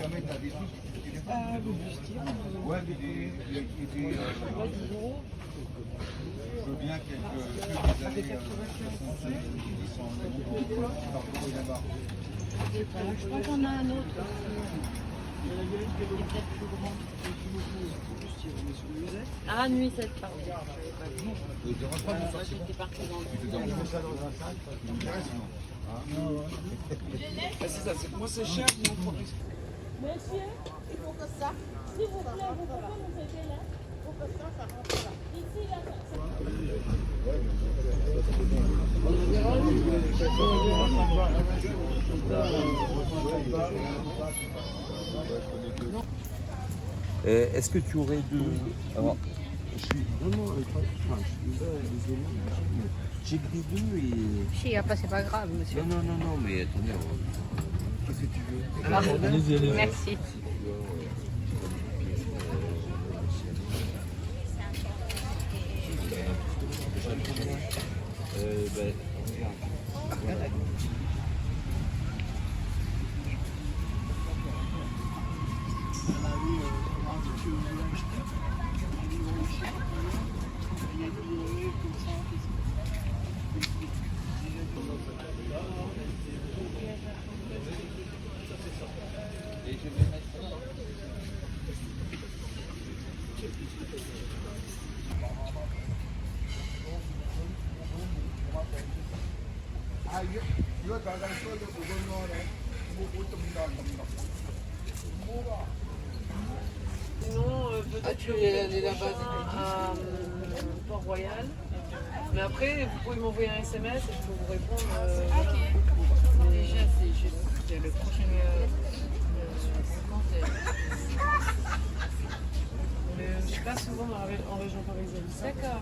Ouais, mais je veux bien quelques années 66, ils sont parcours là-bas. Je crois qu'on a un autre. Il est peut-être plus grand. Ah, nuisette, pardon. Ne dérange pas de sortir. J'étais partie dans le... Tu te déranges ça dans un sac, tu me dirais sinon. C'est ça, moi c'est cher, mais on prend. Monsieur, il faut que ça. S'il vous plaît, vous pouvez nous aider là. Il faut que ça rentre là. Ici, là, Est-ce que tu aurais de... Alors, je suis vraiment... désolé. J'ai que des deux et... Si, après, c'est pas grave, monsieur. Non, mais attendez, qu'est-ce que tu veux? Allez-y. Merci. Sinon, peut-être tu es allé là-bas à Port-Royal. Mais après, vous pouvez m'envoyer un SMS et je peux vous répondre. Ok. Déjà, c'est le prochain Mais je suis pas souvent en région parisienne. D'accord.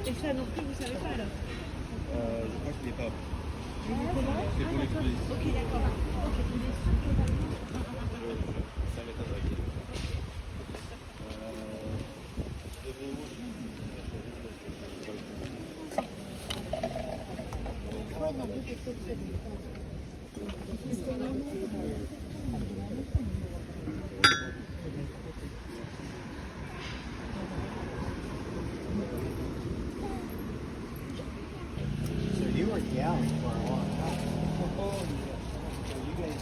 Et ça non plus, vous savez pas alors? Je crois qu'il n'est pas. C'est pour l'exposition. Ok, d'accord. Ça m'étonnerait. So you were yelling for a long time. So you guys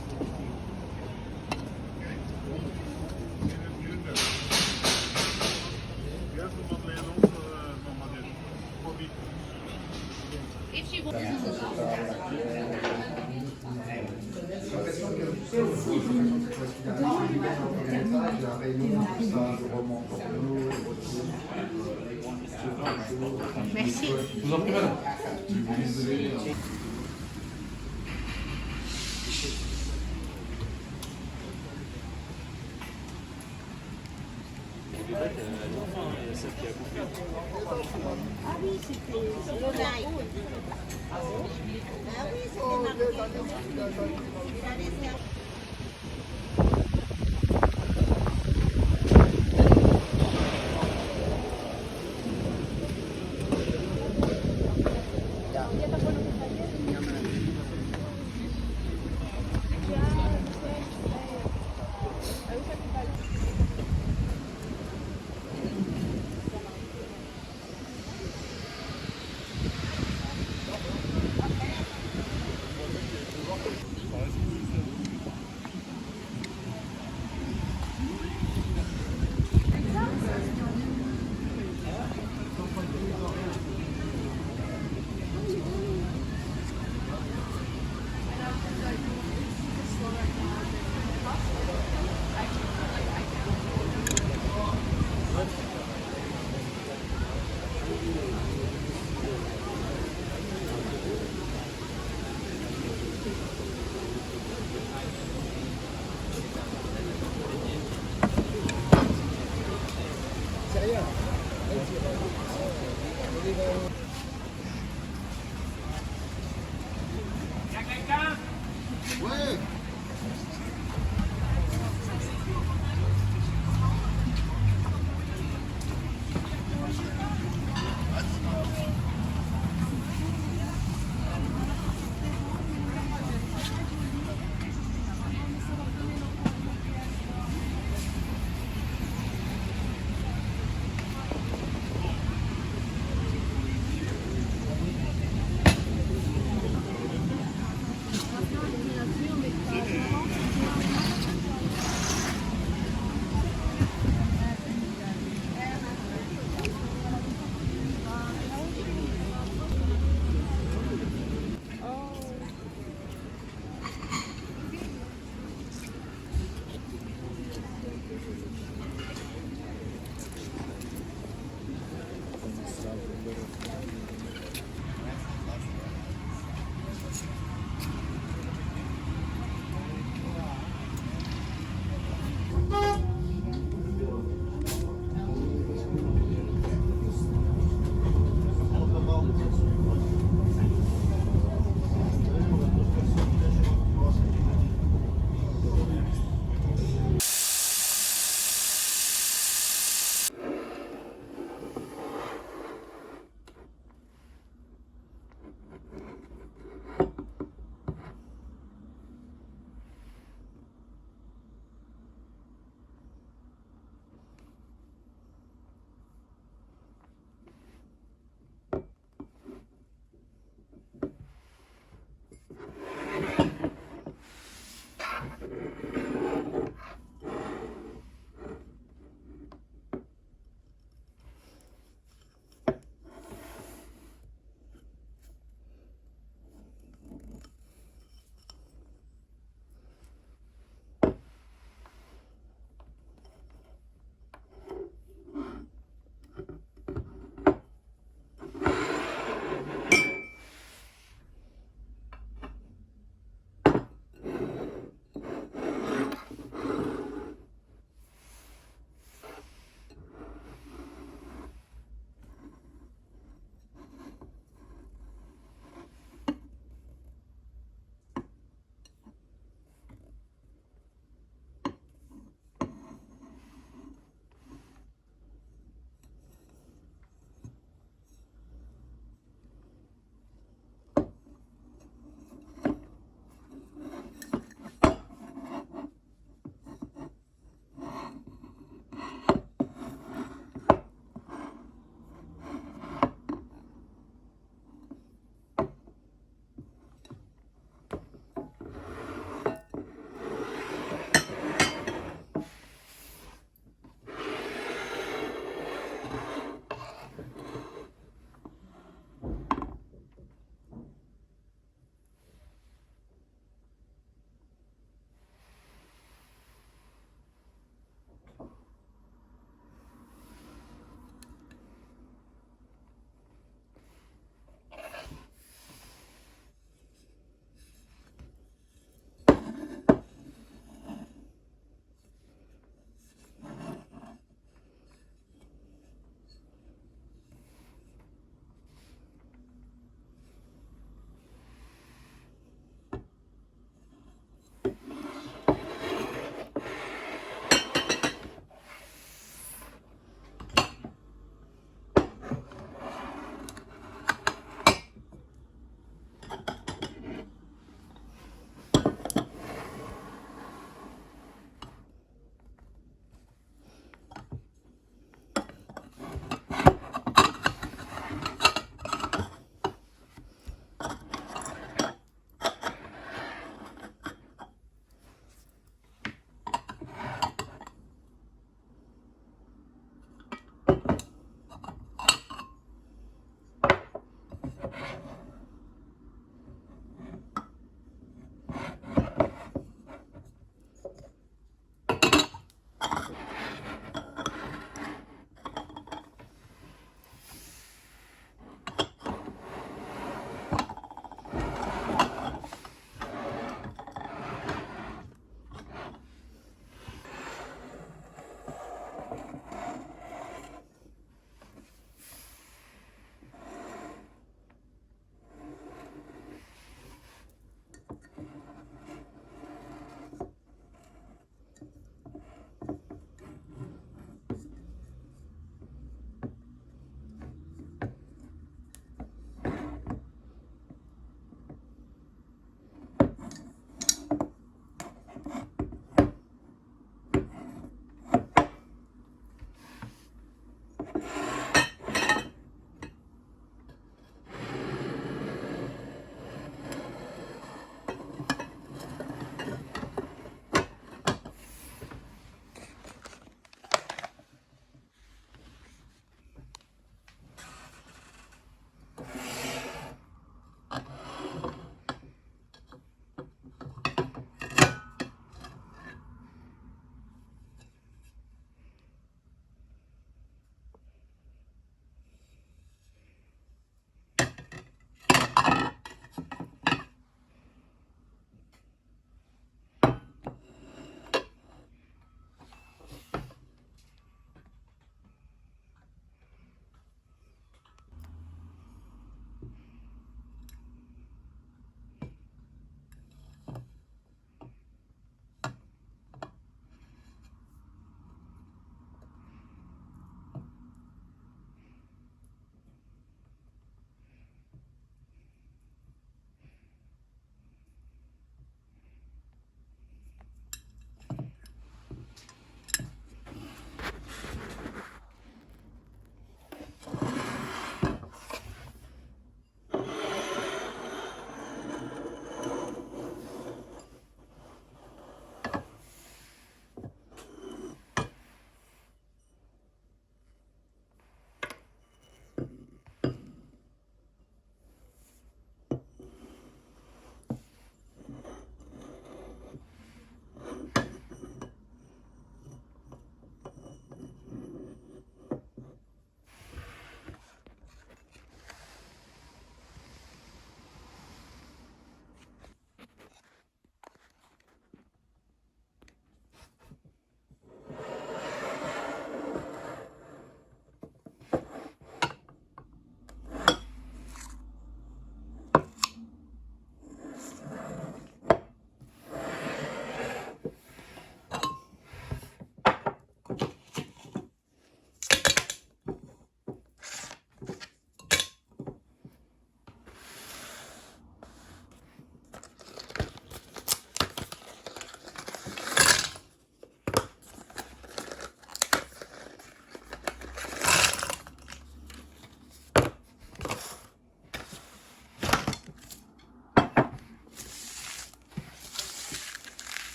Merci. Je vous en prie, madame. Ah oui, c'était Lolaï. Ah oui, c'était marqué. Il a laissé un...